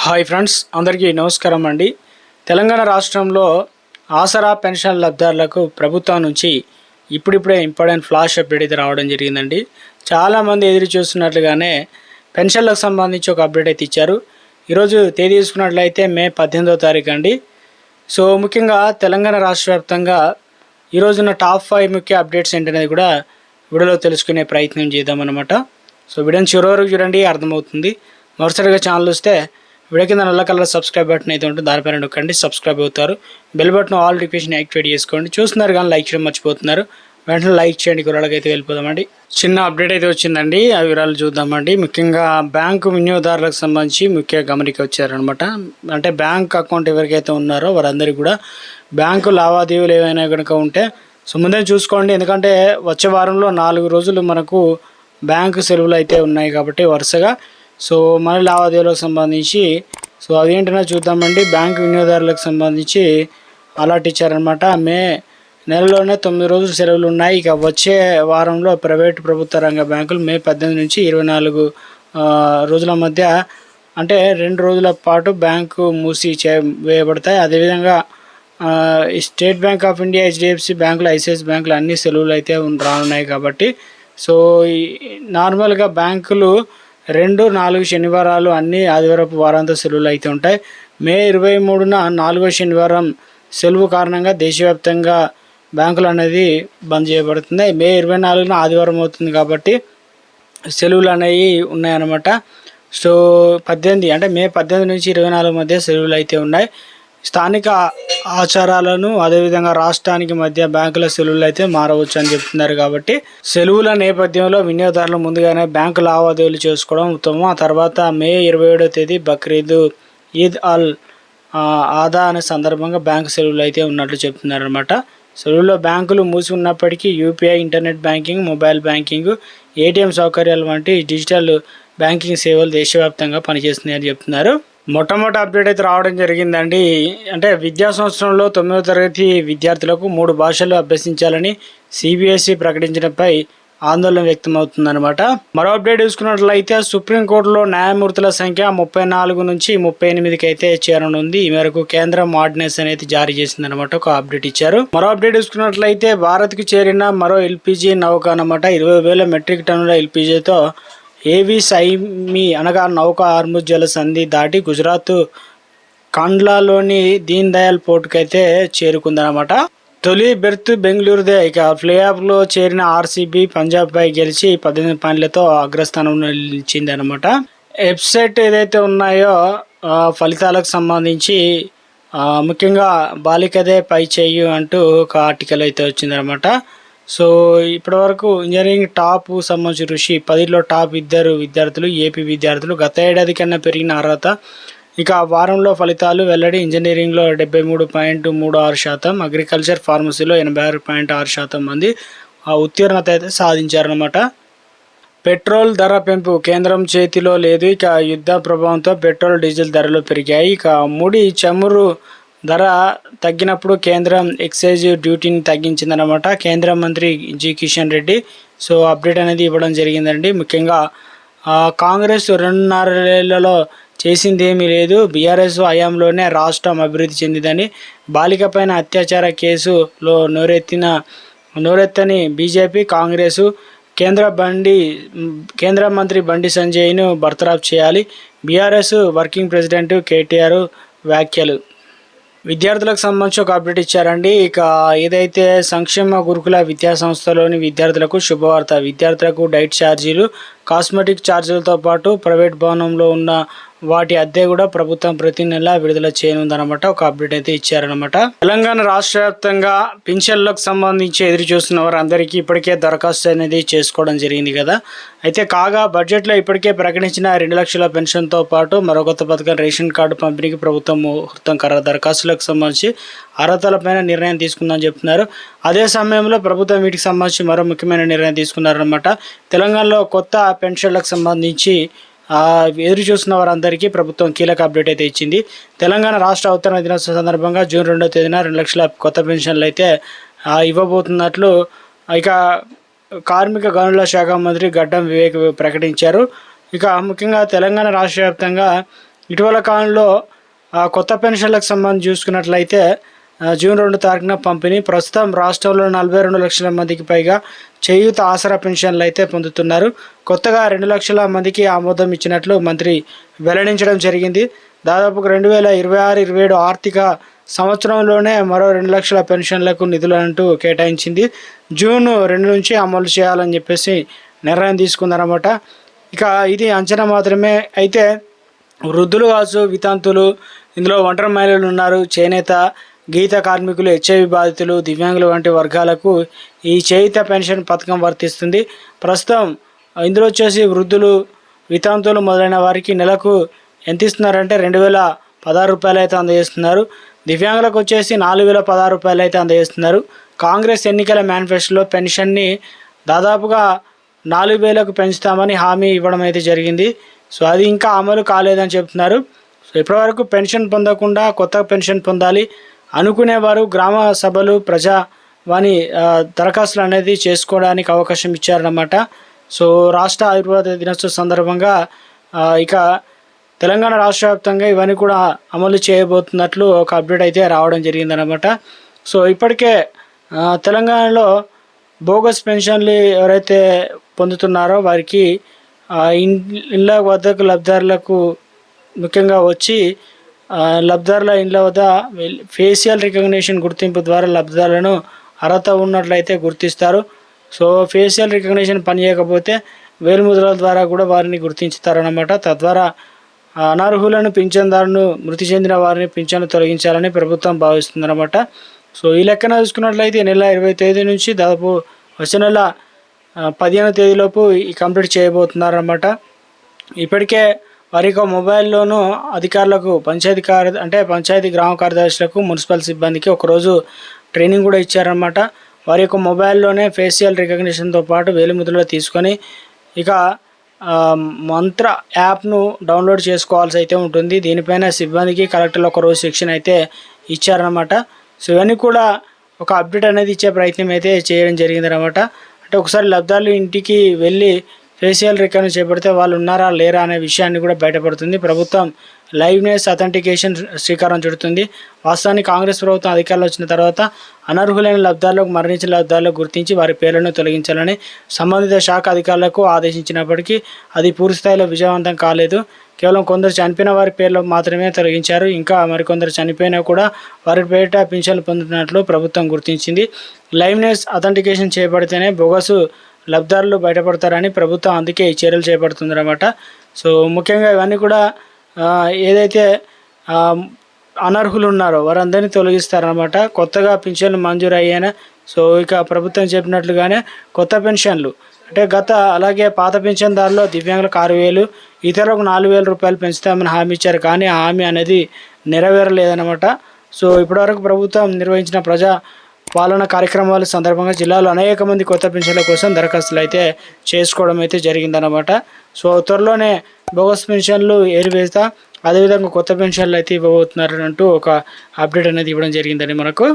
Hi friends, అందరికీ నమస్కారం అండి. తెలంగాణ రాష్ట్రంలో ఆసరా పెన్షన్ లబ్ధిదారులకు ప్రభుత్వం నుంచి ఇప్పుడిప్పుడే ఇంపార్టెంట్ ఫ్లాష్ అప్డేట్ అయితే రావడం జరిగిందండి. చాలామంది ఎదురు చూస్తున్నట్లుగానే పెన్షన్లకు సంబంధించి ఒక అప్డేట్ అయితే ఇచ్చారు. ఈరోజు తేదీ తీసుకున్నట్లయితే మే 18వ తారీఖు అండి. సో ముఖ్యంగా తెలంగాణ రాష్ట్ర వ్యాప్తంగా ఈరోజున్న టాప్ 5 ముఖ్య అప్డేట్స్ ఏంటనేది కూడా వీడియోలో తెలుసుకునే ప్రయత్నం చేద్దామన్నమాట. సో వీడియోని చివరి వరకు చూడండి, అర్థమవుతుంది. మరోసారిగా ఛానల్ వస్తే వీడియో కింద నల్ల కలర్ సబ్స్క్రైబ్ బటన్ అయితే ఉంటుంది, దానిపైన నొక్కండి, సబ్స్క్రైబ్ అవుతారు. Bell button all notification activate చేసుకోండి. చూస్తున్నారు కానీ లైక్ చేయడం మర్చిపోతున్నారు, వెంటనే లైక్ చేయండి. వివరాలకు అయితే వెళ్ళిపోదామండి. చిన్న అప్డేట్ అయితే వచ్చిందండి, ఆ వివరాలు చూద్దామండి. ముఖ్యంగా బ్యాంకు వినియోగదారులకు సంబంధించి ముఖ్య గమనిక వచ్చారనమాట. అంటే బ్యాంక్ అకౌంట్ ఎవరికైతే ఉన్నారో వారందరికీ కూడా బ్యాంకు లావాదేవీలు ఏవైనా కనుక ఉంటే సో ముందే చూసుకోండి. ఎందుకంటే వచ్చే వారంలో 4 రోజులు మనకు బ్యాంకు సెలవులు అయితే ఉన్నాయి కాబట్టి వరుసగా సో మన లావాదేవీలకు సంబంధించి సో అదేంటనే చూద్దామండి. బ్యాంకు వినియోగదారులకు సంబంధించి అలర్ట్ ఇచ్చారనమాట. మే నెలలోనే 9 రోజులు సెలవులు ఉన్నాయి. ఇక వచ్చే వారంలో ప్రైవేటు ప్రభుత్వ రంగ బ్యాంకులు మే 18 నుంచి 24 రోజుల మధ్య అంటే 2 రోజుల పాటు బ్యాంకు వేయబడతాయి. అదేవిధంగా state bank of India, HDFC బ్యాంకులు, ఐసిఐసిఐ బ్యాంకులు అన్ని సెలవులు అయితే రానున్నాయి కాబట్టి సో నార్మల్గా బ్యాంకులు 2, 4 శనివారాలు అన్ని ఆదివారపు వారాంత సెలవులు అయితే ఉంటాయి. మే 23న 4వ శనివారం సెలవు కారణంగా దేశవ్యాప్తంగా బ్యాంకులు అనేది బంద్ చేయబడుతుంది. మే 24న ఆదివారం అవుతుంది కాబట్టి సెలవులు అనేవి ఉన్నాయన్నమాట. సో 18 అంటే మే 18 నుంచి 24 మధ్య సెలవులు అయితే ఉన్నాయి. స్థానిక ఆచారాలను అదేవిధంగా రాష్ట్రానికి మధ్య బ్యాంకుల సెలవులు అయితే మారవచ్చు అని చెప్తున్నారు. కాబట్టి సెలవుల నేపథ్యంలో వినియోగదారులు ముందుగానే బ్యాంకు లావాదేవీలు చేసుకోవడం ఉత్తమం. ఆ తర్వాత మే 27వ తేదీ బక్రీద్, ఈద్ అల్ ఆదా అనే సందర్భంగా బ్యాంకు సెలవులు అయితే ఉన్నట్లు చెప్తున్నారు అనమాట. సెలవుల్లో బ్యాంకులు మూసి ఉన్నప్పటికీ UPI, internet banking, mobile banking, ATM సౌకర్యాలు వంటి డిజిటల్ బ్యాంకింగ్ సేవలు దేశవ్యాప్తంగా పనిచేస్తున్నాయని చెప్తున్నారు. మొట్టమొదటి అప్డేట్ అయితే రావడం జరిగిందండి. అంటే విద్యా సంవత్సరంలో 9వ తరగతి విద్యార్థులకు 3 భాషలు అభ్యసించాలని సిబిఎస్ఈ ప్రకటించడంపై ఆందోళన వ్యక్తమవుతుందన్నమాట. మరో అప్డేట్ చూసుకున్నట్లయితే సుప్రీంకోర్టులో న్యాయమూర్తుల సంఖ్య 34 నుంచి 38కి అయితే చేరనుంది. ఈ మేరకు కేంద్రం ఆర్డినెన్స్ అనేది జారీ చేసిందనమాట, ఒక అప్డేట్ ఇచ్చారు. మరో అప్డేట్ చూసుకున్నట్లయితే భారత్కు చేరిన మరో ఎల్పిజి నౌక అనమాట. 20,000 మెట్రిక్ టన్నుల ఎల్పిజితో ఏవి సైమి అనగా నౌక హార్ముజ్ జల సంధి దాటి గుజరాత్ కాండ్లాలోని దీన్ దయాల్ పోర్టుకు అయితే చేరుకుందనమాట. తొలి బెర్త్ బెంగళూరుదే. ఇక ప్లే ఆఫ్లో చేరిన ఆర్సీబీ పంజాబ్పై గెలిచి 18 పాయింట్లతో అగ్రస్థానంలో నిలిచింది అనమాట. వెబ్సైట్ ఏదైతే ఉన్నాయో ఫలితాలకు సంబంధించి ముఖ్యంగా బాలికదే పై చెయ్యి అంటూ ఒక ఆర్టికల్ అయితే వచ్చిందనమాట. సో ఇప్పటివరకు ఇంజనీరింగ్ టాప్ సంబంధించి ఋషి 10లో టాప్ 2 విద్యార్థులు ఏపీ విద్యార్థులు. గత ఏడాది కన్నా పెరిగిన అర్హత. ఇక వారంలో ఫలితాలు వెల్లడి. ఇంజనీరింగ్లో 73.36%, అగ్రికల్చర్ ఫార్మసీలో 86.6% మంది ఉత్తీర్ణత అయితే సాధించారనమాట. పెట్రోల్ ధర పెంపు కేంద్రం చేతిలో లేదు. ఇక యుద్ధ ప్రభావంతో పెట్రోల్, డీజిల్ ధరలు పెరిగాయి. ఇక ముడి చమురు ధర తగ్గినప్పుడు కేంద్రం ఎక్సైజ్ డ్యూటీని తగ్గించిందనమాట. కేంద్ర మంత్రి G Kishan Reddy so update అనేది ఇవ్వడం జరిగిందండి. ముఖ్యంగా కాంగ్రెస్ 2.5 చేసింది ఏమీ లేదు, బీఆర్ఎస్ హయాంలోనే రాష్ట్రం అభివృద్ధి చెందిందని, బాలిక పైన అత్యాచార కేసులో నోరెత్తని బీజేపీ, కాంగ్రెస్ కేంద్ర మంత్రి బండి సంజయ్ను బర్తరఫ్ చేయాలి, బీఆర్ఎస్ వర్కింగ్ ప్రెసిడెంట్ కేటీఆర్ వ్యాఖ్యలు. విద్యార్థులకు సంబంధించి ఒక అప్డేట్ ఇచ్చారండి. ఇక ఏదైతే సంక్షేమ గురుకుల విద్యా సంస్థలోని విద్యార్థులకు శుభవార్త. విద్యార్థులకు డైట్ ఛార్జీలు, కాస్మెటిక్ ఛార్జీలతో పాటు ప్రైవేట్ భవనంలో ఉన్న వాటి అద్దె కూడా ప్రభుత్వం ప్రతి నెల విడుదల చేయనుందనమాట, ఒక అప్డేట్ అయితే ఇచ్చారనమాట. తెలంగాణ రాష్ట్ర వ్యాప్తంగా పింఛన్లకు సంబంధించి ఎదురు చూస్తున్న వారందరికీ ఇప్పటికే దరఖాస్తు అనేది చేసుకోవడం జరిగింది కదా. అయితే కాగా బడ్జెట్లో ఇప్పటికే ప్రకటించిన 2 లక్షల పెన్షన్తో పాటు మరో కొత్త పథకం రేషన్ కార్డు పంపిణీకి ప్రభుత్వం ముహూర్తం దరఖాస్తులకు సంబంధించి అర్హతలపైన నిర్ణయం తీసుకుందని చెప్తున్నారు. అదే సమయంలో ప్రభుత్వం వీటికి సంబంధించి మరో ముఖ్యమైన నిర్ణయం తీసుకున్నారనమాట. తెలంగాణలో కొత్త పెన్షన్లకు సంబంధించి ఎదురు చూస్తున్న వారందరికీ ప్రభుత్వం కీలక అప్డేట్ అయితే ఇచ్చింది. తెలంగాణ రాష్ట్ర అవతరణ దినోత్సవం సందర్భంగా జూన్ 2వ తేదీన 2 లక్షల కొత్త పెన్షన్లు అయితే ఇవ్వబోతున్నట్లు ఇక కార్మిక గనుల శాఖ మంత్రి గడ్డం వివేక్ ప్రకటించారు. ఇక ముఖ్యంగా తెలంగాణ రాష్ట్ర వ్యాప్తంగా ఇటీవల కాలంలో కొత్త పెన్షన్లకు సంబంధించి చూసుకున్నట్లయితే జూన్ 2 తారీఖున పంపిణీ. ప్రస్తుతం రాష్ట్రంలో 42 లక్షల మందికి పైగా చేయూత ఆసరా పెన్షన్లు అయితే పొందుతున్నారు. కొత్తగా 2 లక్షల మందికి ఆమోదం ఇచ్చినట్లు మంత్రి వెల్లడించడం జరిగింది. దాదాపుగా 2026-27 ఆర్థిక సంవత్సరంలోనే మరో 2 లక్షల పెన్షన్లకు నిధులంటూ కేటాయించింది. జూన్ 2 నుంచి అమలు చేయాలని చెప్పేసి నిర్ణయం తీసుకుందన్నమాట. ఇక ఇది అంచనా మాత్రమే. అయితే వృద్ధులు కావచ్చు, వితంతులు, ఇందులో ఒంటరి మహిళలు ఉన్నారు, చేనేత, గీత కార్మికులు, హెచ్ఐవి బాధితులు, దివ్యాంగులు వంటి వర్గాలకు ఈ చేయూత పెన్షన్ పథకం వర్తిస్తుంది. ప్రస్తుతం ఇందులో వచ్చేసి వృద్ధులు, వితంతువులు మొదలైన వారికి నెలకు ఎంత ఇస్తున్నారంటే 2016 రూపాయలు అయితే అందజేస్తున్నారు. దివ్యాంగులకు వచ్చేసి 4016 రూపాయలు అయితే అందజేస్తున్నారు. కాంగ్రెస్ ఎన్నికల మేనిఫెస్టోలో పెన్షన్ని దాదాపుగా 4000కు పెంచుతామని హామీ ఇవ్వడం అయితే జరిగింది. సో అది ఇంకా అమలు కాలేదని చెప్తున్నారు. సో ఇప్పటివరకు పెన్షన్ పొందకుండా కొత్త పెన్షన్ పొందాలి అనుకునేవారు గ్రామ సభలు, ప్రజావాణి దరఖాస్తులు అనేది చేసుకోవడానికి అవకాశం ఇచ్చారన్నమాట. సో రాష్ట్ర ఆయుర్వేద దినోత్సవ సందర్భంగా ఇక తెలంగాణ రాష్ట్ర వ్యాప్తంగా ఇవన్నీ కూడా అమలు చేయబోతున్నట్లు ఒక అప్డేట్ అయితే రావడం జరిగిందనమాట. సో ఇప్పటికే తెలంగాణలో బోగస్ పెన్షన్లు ఎవరైతే పొందుతున్నారో వారికి ఇళ్ళ వద్దకు లబ్ధిదారులకు ముఖ్యంగా వచ్చి లబ్ధిదారుల ఇళ్ళ వద్ద ఫేషియల్ రికగ్నిషన్ గుర్తింపు ద్వారా లబ్ధిదారులను అర్హత ఉన్నట్లయితే గుర్తిస్తారు. సో ఫేషియల్ రికగ్నిషన్ పనిచేయకపోతే వేలిముద్రల ద్వారా కూడా వారిని గుర్తించుతారన్నమాట. తద్వారా అనర్హులను, పింఛన్దారులను, మృతి చెందిన వారిని పింఛన్లు తొలగించాలని ప్రభుత్వం భావిస్తుందన్నమాట. సో ఈ లెక్కన చూసుకున్నట్లయితే నెల 20 తేదీ నుంచి దాదాపు వచ్చే నెల 15వ తేదీలోపు ఈ కంప్లీట్ చేయబోతున్నారన్నమాట. ఇప్పటికే వారి యొక్క మొబైల్లోనూ అధికారులకు పంచాయతీ గ్రామ కార్యదర్శులకు, మున్సిపల్ సిబ్బందికి ఒకరోజు ట్రైనింగ్ కూడా ఇచ్చారన్నమాట. వారి యొక్క మొబైల్లోనే ఫేషియల్ రికగ్నిషన్తో పాటు వేలిముద్రలు తీసుకొని ఇక మంత్ర యాప్ను డౌన్లోడ్ చేసుకోవాల్సి అయితే ఉంటుంది. దీనిపైన సిబ్బందికి కలెక్టర్లు ఒకరోజు శిక్షణ అయితే ఇచ్చారన్నమాట. సో ఇవన్నీ కూడా ఒక అప్డేట్ అనేది ఇచ్చే ప్రయత్నం అయితే చేయడం జరిగిందన్నమాట. అంటే ఒకసారి లబ్ధాలు ఇంటికి వెళ్ళి ఫేషియల్ రికగ్నిషన్ చేపడితే వాళ్ళు ఉన్నారా లేరా అనే విషయాన్ని కూడా బయటపడుతుంది. ప్రభుత్వం లైవ్నెస్ అథెంటికేషన్ శ్రీకారం చుడుతుంది. వాస్తవానికి కాంగ్రెస్ ప్రభుత్వం అధికారంలో వచ్చిన తర్వాత అనర్హులైన లబ్ధాలకు, మరణించిన లబ్ధాలకు గుర్తించి వారి పేర్లను తొలగించాలని సంబంధిత శాఖ అధికారులకు ఆదేశించినప్పటికీ అది పూర్తిస్థాయిలో విజయవంతం కాలేదు. కేవలం కొందరు చనిపోయిన వారి పేర్లు మాత్రమే తొలగించారు. ఇంకా మరికొందరు చనిపోయినా కూడా వారి పేరిట పింఛన్లు పొందుతున్నట్లు ప్రభుత్వం గుర్తించింది. లైవ్నెస్ అథెంటికేషన్ చేపడితేనే బోగసు లబ్ధారులు బయటపడతారని ప్రభుత్వం అందుకే ఈ చర్యలు చేపడుతుందన్నమాట. సో ముఖ్యంగా ఇవన్నీ కూడా ఏదైతే అనర్హులు ఉన్నారో వారందరినీ తొలగిస్తారనమాట. కొత్తగా పింఛన్లు మంజూరు అయ్యాన. సో ఇక ప్రభుత్వం చెప్పినట్లుగానే కొత్త పెన్షన్లు అంటే అలాగే పాత పింఛన్దారులో దివ్యాంగులకు 6,000, ఇతరులకు 4,000 రూపాయలు పెంచుతామని హామీ ఇచ్చారు. కానీ ఆ హామీ అనేది నెరవేరలేదన్నమాట. సో ఇప్పటివరకు ప్రభుత్వం నిర్వహించిన ప్రజా పాలన కార్యక్రమాల సందర్భంగా జిల్లాలో అనేక మంది కొత్త పెన్షన్ల కోసం దరఖాస్తులు అయితే చేసుకోవడం అయితే జరిగిందన్నమాట. సో త్వరలోనే బోగస్ పెన్షన్లు ఏరివేస్తా, అదేవిధంగా కొత్త పెన్షన్లు అయితే ఇవ్వబోతున్నారంటూ ఒక అప్డేట్ అనేది ఇవ్వడం జరిగిందని మనకు